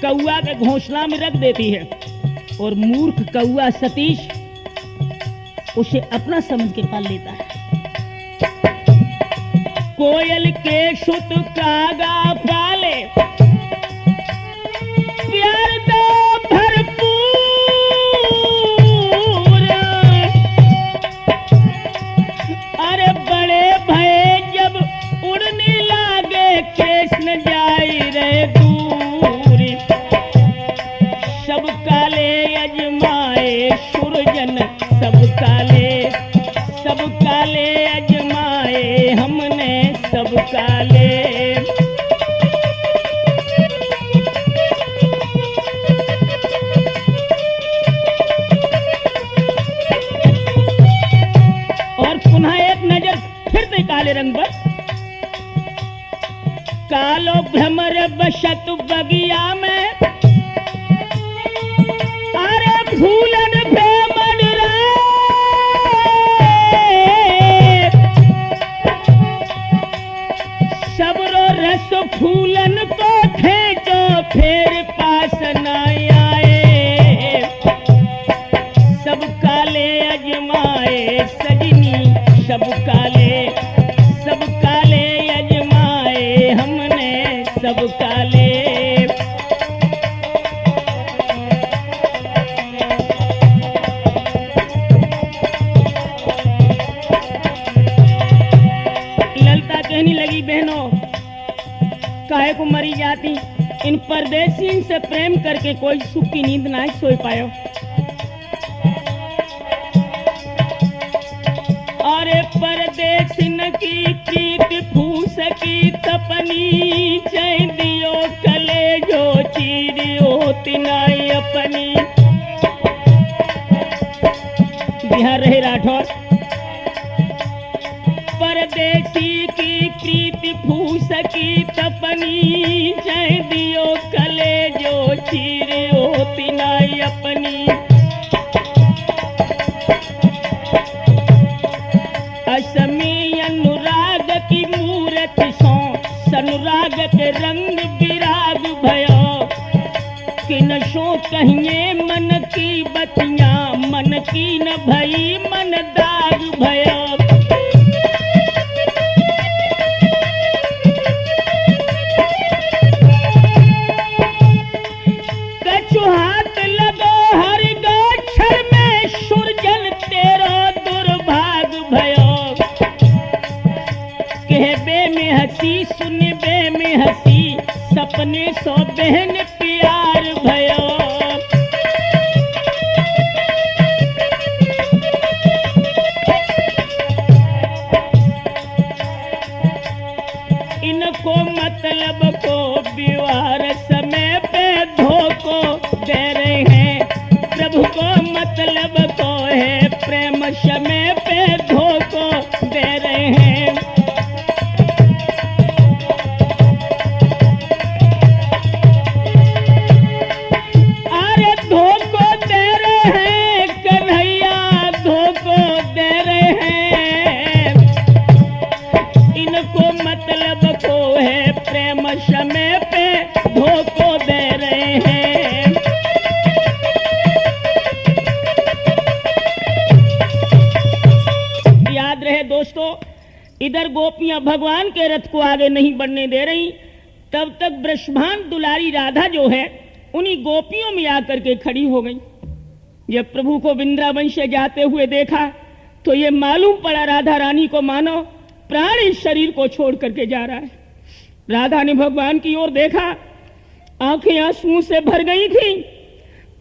कौआ के घोंसला में रख देती है, और मूर्ख कौआ सतीश उसे अपना समझ के पाल लेता है। कोयल के सुत कागा पाले, प्यार दो भरपूर। अरे बड़े भय जब उड़ने लागे, केस न जाई रे दूर। सब काले अजमाए सुरजन, सब काले अजमाए हमने, सब काले। और पुनः एक नजर फिर से काले रंग पर। कालो भ्रमर बशत बगिया में, अरे फूलन भ्रमर रे। सबरो रस फूलन को खेचो, फिर पास न आए। सब काले अजमाए सजनी, सब काले अजमाए हमने, सब काले। ललता कहने लगी, बहनों काहे को मरी जाती, इन परदेसी से प्रेम करके कोई सुख की नींद ना सो पायो। अरे परदेसिन की प्रीत फूस की तपनी, चैन दियो कले जो चीरियो तिनाई अपनी। बिहार रहे राठौर। परदेसी की प्रीत फूस की तपनी, चैन दियो कले जो चीरियो तिनाई अपनी। असमी अनुराग की मूरत सो, सनुराग के रंग विराग भयो। किन सो कहिए मन की बतियां, मन की न भई मन दाग भयो। कछु हाथ लगो हर गाछर में, सुरजन तेरो दुर्भाग भयो। कहबे में हंसी, सुनबे में हंसी, सपने सो बहन प्यार भयो। इनको मतलब को विवाह समय पे धोखो दे रहे हैं, प्रभु को मतलब को है प्रेम समय पे धोखो दे रहे हैं। अरे धोखो दे रहे हैं कन्हैया, धोखो दे रहे हैं। इनको मतलब को है प्रेम समय पे धोखो दे रहे हैं। याद रहे दोस्तों, इधर गोपियां भगवान के रथ को आगे नहीं बढ़ने दे रही, तब तक ब्रह्मांड दुलारी राधा जो है उन्हीं गोपियों में आकर के खड़ी हो गई। जब प्रभु को वृंदावन से जाते हुए देखा तो ये मालूम पड़ा राधा रानी को मानो प्राण इस शरीर को छोड़ करके जा रहा है। राधा ने भगवान की ओर देखा, आंखें आंसुओं से भर गई थी।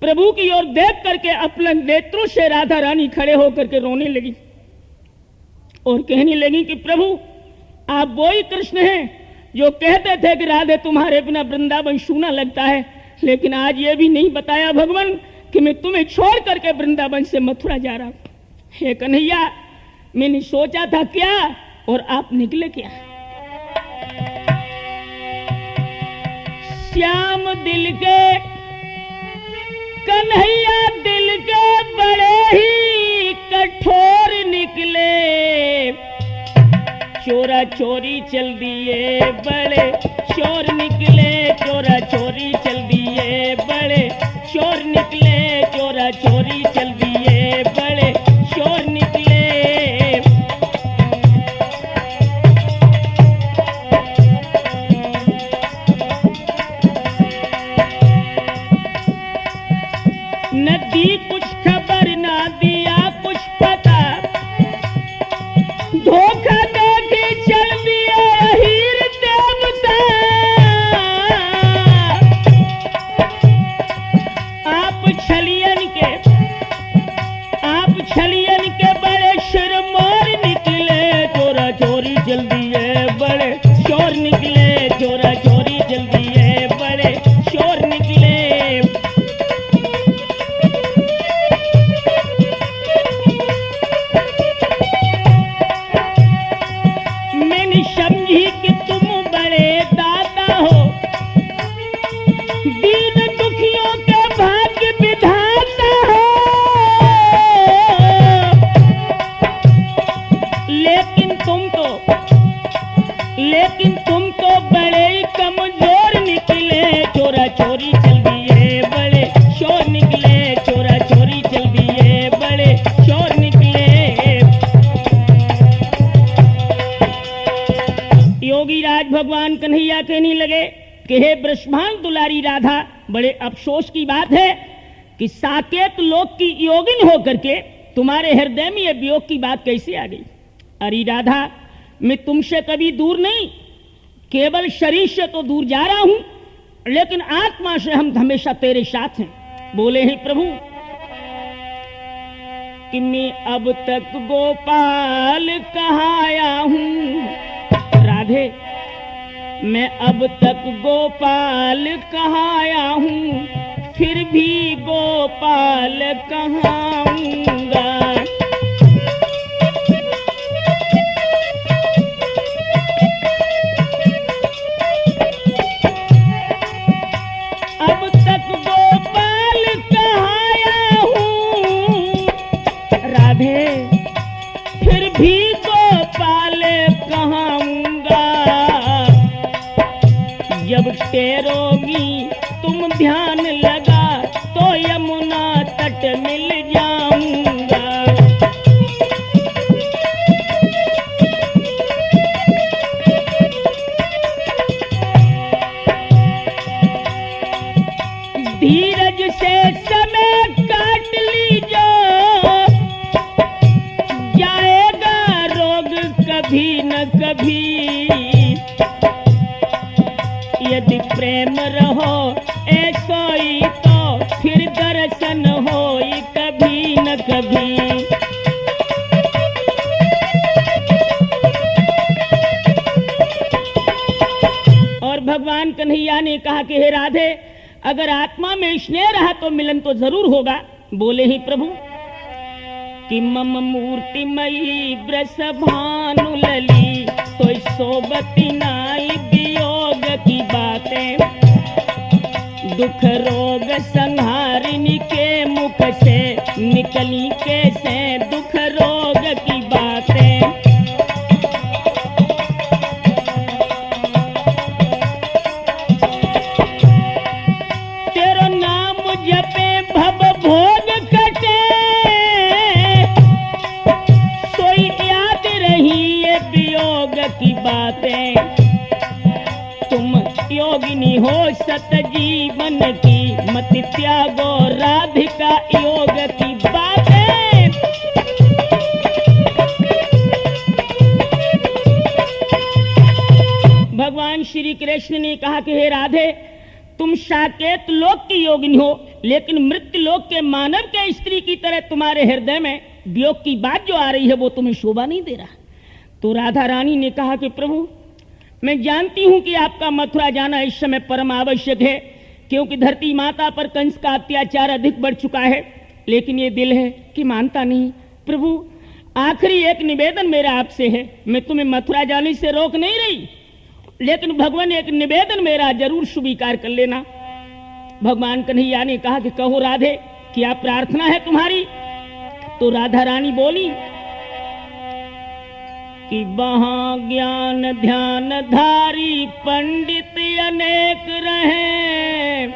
प्रभु की ओर देख करके अपने नेत्रों से राधा रानी खड़े होकर के रोने लगी और कहने लगी कि प्रभु आप वही कृष्ण हैं जो कहते थे कि राधे तुम्हारे बिना वृंदावन सूना लगता है, लेकिन आज ये भी नहीं बताया भगवान कि मैं तुम्हें छोड़ करके वृंदावन से मथुरा जा रहा हूं। हे कन्हैया, मैंने सोचा था क्या और आप निकले क्या। श्याम दिल के कन्हैया दिल के बड़े ही कठोर निकले, चोरा चोरी चल दिए बड़े चोर निकले, चोरा चोरी चल दिए बड़े चोर निकले, चोरा चोरी चल दिए बड़े चोर निकले। न दी कुछ खबर ना दिया कुछ पता, धोखा देके चल दिया हीर देवता। आप छलियन के बड़े शिरमोर निकले, चोरा चोरी चल दिए बड़े चोर निकले, चोरा चोरी चल दिए बड़े चोर निकले। मैंने समझी कि तुम बड़े दाता हो, दीन दुखियों के भाग्य विधाता हो, लेकिन तुम तो बड़े ही कमजोर निकले, चोरा चोरी चल दिए बड़े चोर निकले, चोरा चोरी चल दिए बड़े चोर निकले। योगी राज भगवान कन्हैया कहने लगे कि हे ब्रह्मांड दुलारी राधा, बड़े अफसोस की बात है कि साकेत लोक की योगिन होकर के तुम्हारे हृदय में ये वियोग की बात कैसे आ गई। अरे राधा, मैं तुमसे कभी दूर नहीं, केवल शरीर से तो दूर जा रहा हूं, लेकिन आत्मा से हम हमेशा तेरे साथ हैं। बोले हैं प्रभु कि मैं अब तक गोपाल कहाँ आया हूं। राधे, मैं अब तक गोपाल कहाँ आया हूं, फिर भी गोपाल कहाँ आऊंगा। अब तक गोपाल कहाँ आया हूँ, राधे फिर भी गोपाल कहाँ आऊंगा। जब टेरोगी तुम ध्यान लगा तो यमुना तट मिल जाऊंगा। धीरज से समय काट लीजो, जाएगा रोग कभी न कभी। यदि प्रेम रहो ऐसो ही तो फिर दर्शन हो कभी न कभी। और भगवान कन्हैया ने कहा कि हे राधे, अगर आत्मा में स्नेह रहा तो मिलन तो जरूर होगा। बोले ही प्रभु कि मम मूर्ति मई ब्रस भानु लली, तो सोबती नाई वियोग की बातें। दुख रोग संहारिणी के मुख से निकली कैसे दुख रोग की बातें। तेरो नाम जपे भव भोग कटे, सोई याद रही ये वियोग की बातें। तुम योगिनी हो सत जीवन की परित्यागो राधिका योग की बातें। भगवान श्री कृष्ण ने कहा कि हे राधे, तुम साकेत लोक की योगिनी हो, लेकिन मृत्यु लोक के मानव के स्त्री की तरह तुम्हारे हृदय में वियोग की बात जो आ रही है वो तुम्हें शोभा नहीं दे रहा। तो राधा रानी ने कहा कि प्रभु, मैं जानती हूं कि आपका मथुरा जाना इस समय परम आवश्यक है, क्योंकि धरती माता पर कंस का अत्याचार अधिक बढ़ चुका है, लेकिन ये दिल है कि मानता नहीं। प्रभु, आखिरी एक निवेदन मेरा आपसे है, मैं तुम्हें मथुरा जाने से रोक नहीं रही, लेकिन भगवान एक निवेदन मेरा जरूर स्वीकार कर लेना। भगवान कन्हैया ने कहा कि कहो राधे, क्या प्रार्थना है तुम्हारी? तो राधा रानी बोली कि वहां ज्ञान ध्यान धारी पंडित अनेक रहे,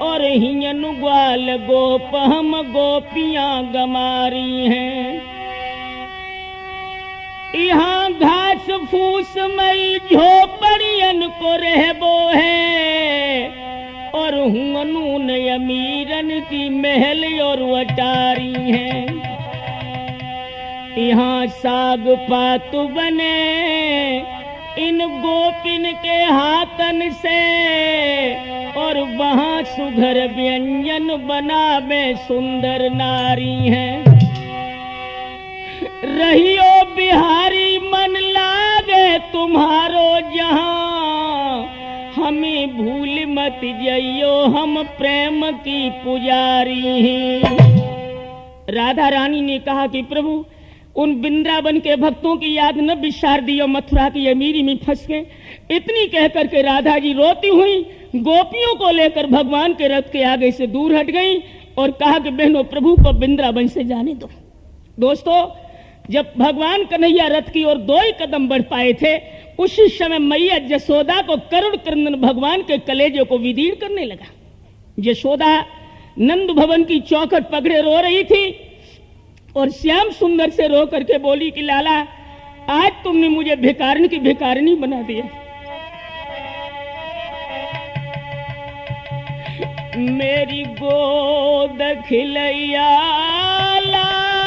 और हियन ग्वाल गोप हम गोपियां गमारी हैं। यहाँ घास फूस मई झोपड़ियन को रहबो है, और हुनून अमीरन की महल और वटारी हैं। यहाँ साग पात बने इन गोपिन के हाथन से, और वहाँ सुघर व्यंजन बनावे सुंदर नारी हैं। रहियो बिहारी मन लागे तुम्हारो जहां, हमें भूल मत जइयो हम प्रेम की पुजारी हैं। राधा रानी ने कहा कि प्रभु, उन वृंदावन के भक्तों की याद न बिसार दियो, मथुरा की अमीरी में फंस गए। इतनी कहकर के राधा जी रोती हुई गोपियों को लेकर भगवान के रथ के आगे से दूर हट गई और कहा कि बहनों, प्रभु को वृंदावन से जाने दो। दोस्तों, जब भगवान कन्हैया रथ की ओर 2 ही कदम बढ़ पाए थे, उसी समय मैया जसोदा को करुण क्रंदन भगवान के कलेजे को विदीर्ण करने लगा। जसोदा नंद भवन की चौखट पकड़े रो रही थी और श्याम सुंदर से रो करके बोली कि लाला, आज तुमने मुझे भिखारिन की भिखारिनी बना दिया। मेरी गोद खिलैया लाल,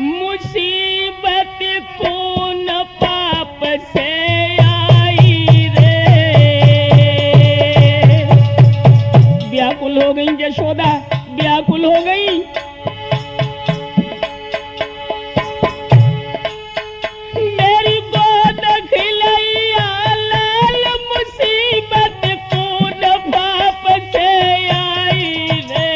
मुसीबत कौन पाप से आई रे। व्याकुल हो गई जशोदा, व्याकुल हो गई। मेरी गोद खिलैया लाल, मुसीबत कौन पाप से आई रे।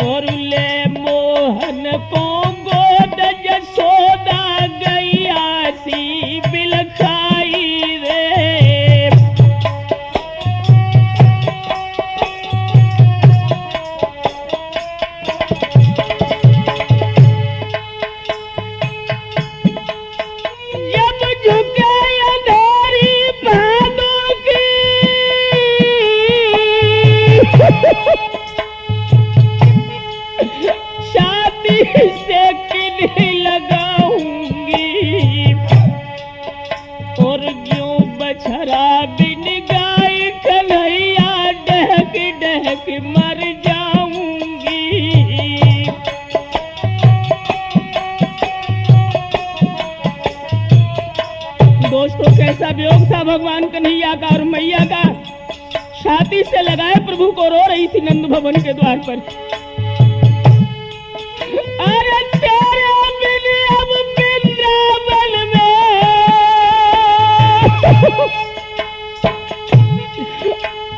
और ले मोहन को गोद जसोदा गैया सी बिलखाई रे। जब झुके अंधेरी भादों की, शादी से किन्हीं लगाऊंगी, और क्यों बछड़ा बिन गाय कन्हैया डहक डहक मर जाऊंगी। दोस्तों, कैसा वियोग था भगवान कन्हैया का और मैया का। छाती से लगाए प्रभु को रो रही थी नंद भवन के द्वार पर। अरे तेरे बिन अब वृंदावन में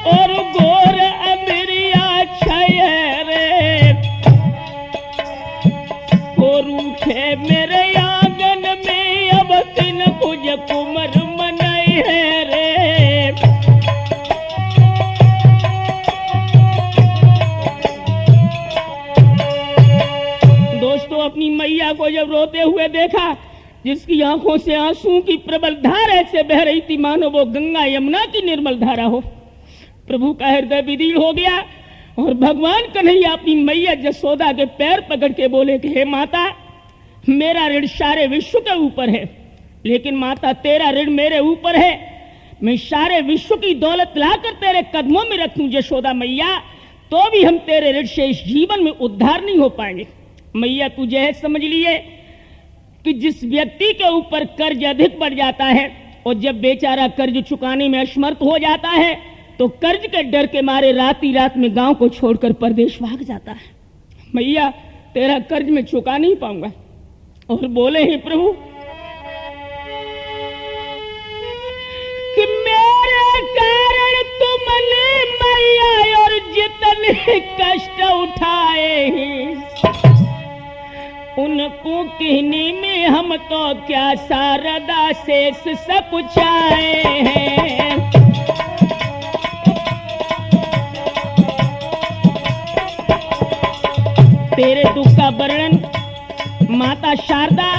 और घोर अमरिया छय रे। और उठे मेरे आंगन में अब तीन कुछ कुमर मनाई है रे। दोस्तों, अपनी मैया को जब रोते हुए देखा, जिसकी आंखों से आंसू की प्रबल धारा ऐसे बह रही थी मानो वो गंगा यमुना की निर्मल धारा हो, प्रभु का हृदय विदीर्ण हो गया। और भगवान कन्हैया अपनी मैया जसोदा के पैर पकड़ के बोले कि हे माता, मेरा ऋण सारे विश्व के ऊपर है, लेकिन माता तेरा ऋण मेरे ऊपर है। मैं सारे विश्व की दौलत लाकर तेरे कदमों में रखूं यशोदा मैया, तो भी हम तेरे ऋण से इस जीवन में उद्धार नहीं हो पाएंगे। मैया तुझे है समझ लिए कि जिस व्यक्ति के ऊपर कर्ज अधिक बढ़ जाता है और जब बेचारा कर्ज चुकाने में असमर्थ हो जाता है तो कर्ज के डर के मारे रात ही रात में गांव को छोड़कर परदेश भाग जाता है। मैया तेरा कर्ज मैं चुका नहीं पाऊंगा। और बोले हैं प्रभु कि मेरे कारण तुमने मैया और जितने कष्ट उठाए हैं उनको कहने में हम तो क्या शारदा शेष सकुचाए हैं। तेरे दुख का वर्णन माता शारदा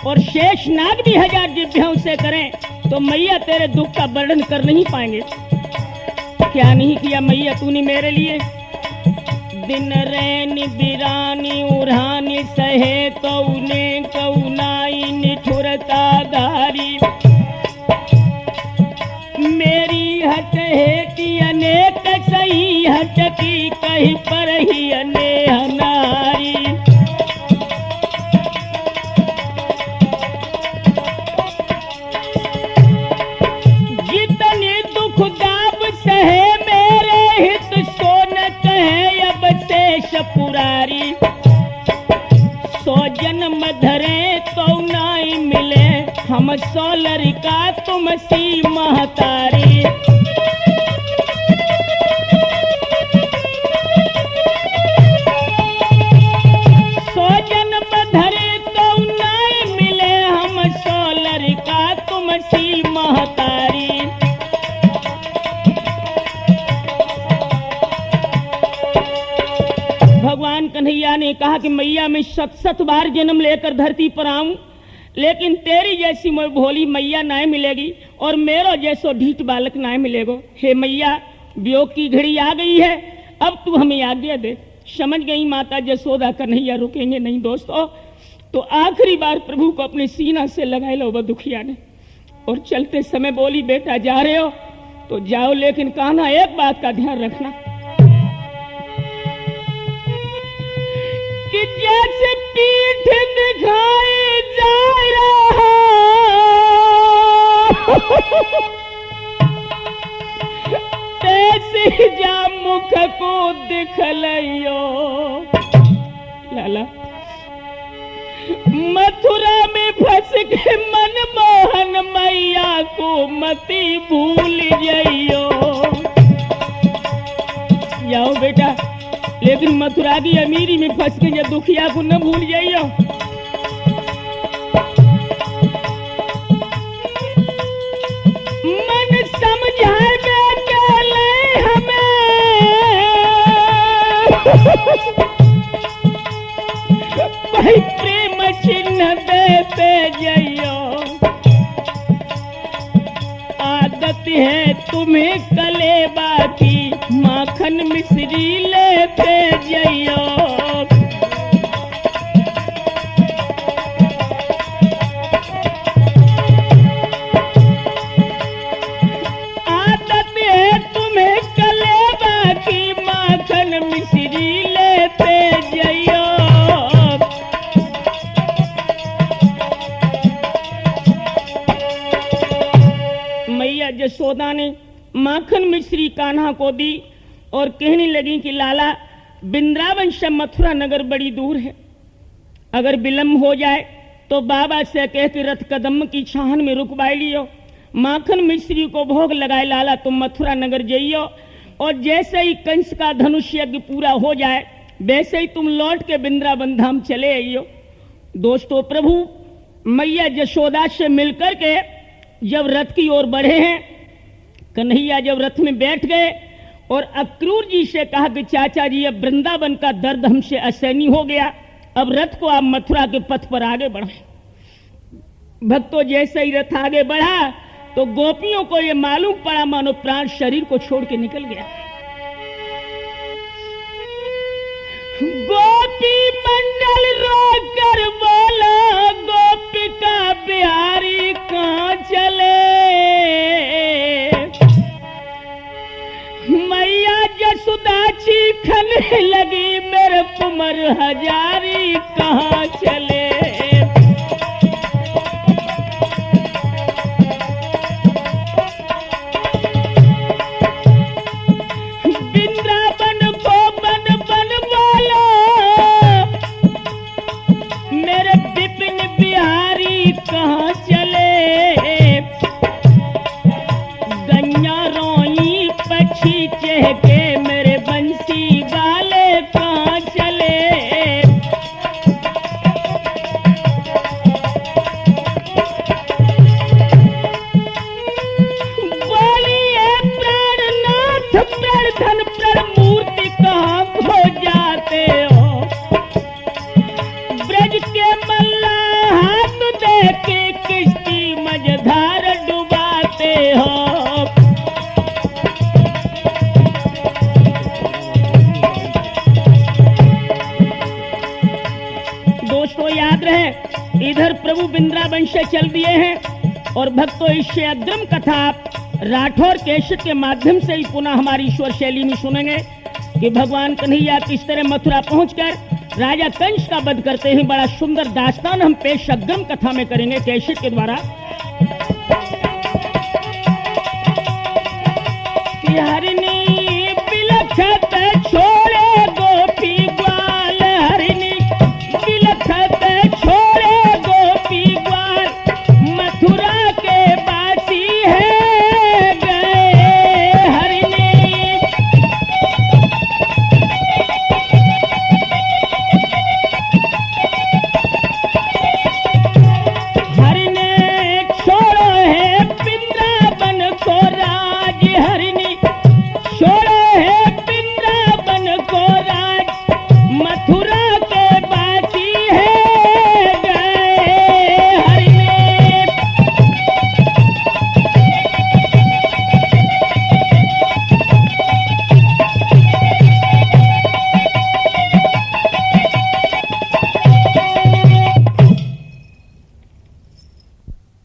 और शेष नाग भी 1000 जिभ्यों से करें तो मैया तेरे दुख का वर्णन कर नहीं पाएंगे। क्या नहीं किया मैया तूने मेरे लिए। दिन रैन बिरानी उड़ानी सहे तो उन्हें कौनाई निठुरता धारी। मेरी हट है कि अनेक सही हट की कहीं पर ही अनेह नारी। जितने दुख दाब सहे मेरे हित सोनत है अब शेष पुरारी। 100 जन्म धरे तो नाई मिले हम 100 लड़का तुम सी महतारी। भगवान कन्हैया ने कहा कि मैया मैं 7 बार जन्म लेकर धरती पर आऊं लेकिन तेरी जैसी मैं भोली मैया ना मिलेगी और मेरा जैसो ढीठ बालक ना मिलेगो। हे मैया वियोग की घड़ी आ गई है, अब तू हमें आज्ञा दे। समझ गई माता यशोदा कन्हैया रुकेंगे नहीं दोस्तों। तो आखिरी बार प्रभु को अपने सीना से लगाए लो वह दुखिया ने और चलते समय बोली बेटा जा रहे हो तो जाओ, लेकिन कान्हा एक बात का ध्यान रखना कि जैसे पीठ दिखाई जा रहा तैसे जा मुख को दिखलइयो। लाला मथुरा में फंस के मनमोहन मैया को मती भूल जाइयो। जाओ बेटा, लेकिन मथुरा की अमीरी में फंस के जब दुखिया को न भूल जाइयो। मन समझाए बेटे हमें भाई प्रेम चिन्ह देते जाइयो। आदत है तुम्हें कलेबा की माखन मिश्री लेते जाइयो। आदत है तुम्हें कलेबा की माखन मिश्री लेते जाइयो। मैया यशोदा ने माखन मिश्री कान्हा को दी और कहने लगी कि लाला वृंदावन से मथुरा नगर बड़ी दूर है, अगर विलंब हो जाए तो बाबा से कह के रथ कदम की छाहन में रुकवाई लियो। माखन मिश्री को भोग लगाए लाला तुम मथुरा नगर जाइयो और जैसे ही कंस का धनुष यज्ञ पूरा हो जाए वैसे ही तुम लौट के वृंदावन धाम चले आइयो। दोस्तों प्रभु मैया यशोदा से मिलकर के जब रथ की ओर बढ़े हैं, कन्हैया जब रथ में बैठ गए और अक्रूर जी से कहा कि चाचा जी अब वृंदावन का दर्द हमसे असहनीय हो गया, अब रथ को आप मथुरा के पथ पर आगे बढ़ाएं। भक्तों जैसे ही रथ आगे बढ़ा तो गोपियों को यह मालूम पड़ा मानो प्राण शरीर को छोड़ के निकल गया। गोपी मंडल रोकर बोला बिहारी कहाँ चले, मैया जसुदा चीखने लगी मेरे कुंवर हजारी कहाँ चले। वृंदावन को बन बन बोलो मेरे विपिन बिहारी कहाँ चले, गैया रोई पक्षी चहके मेरे बंसी वाले कहाँ चले। बोलिए प्राणनाथ प्राणधन प्राण मूर्ति कहाँ खो जाते हो, ब्रज के मल्ला हाथ दे के किश्ती मझधार डुबाते हो। दोस्तों याद रहे इधर प्रभु वृंदावन से चल दिए हैं और भक्तों इससे अग्रिम कथा राठौर कैसेट के माध्यम से ही पुनः हमारी ईश्वर शैली में सुनेंगे कि भगवान कन्हैया किस तरह मथुरा पहुंचकर राजा कंस का वध करते हैं। बड़ा सुंदर दास्तान हम पेश अग्रिम कथा में करेंगे कैसेट के द्वारा।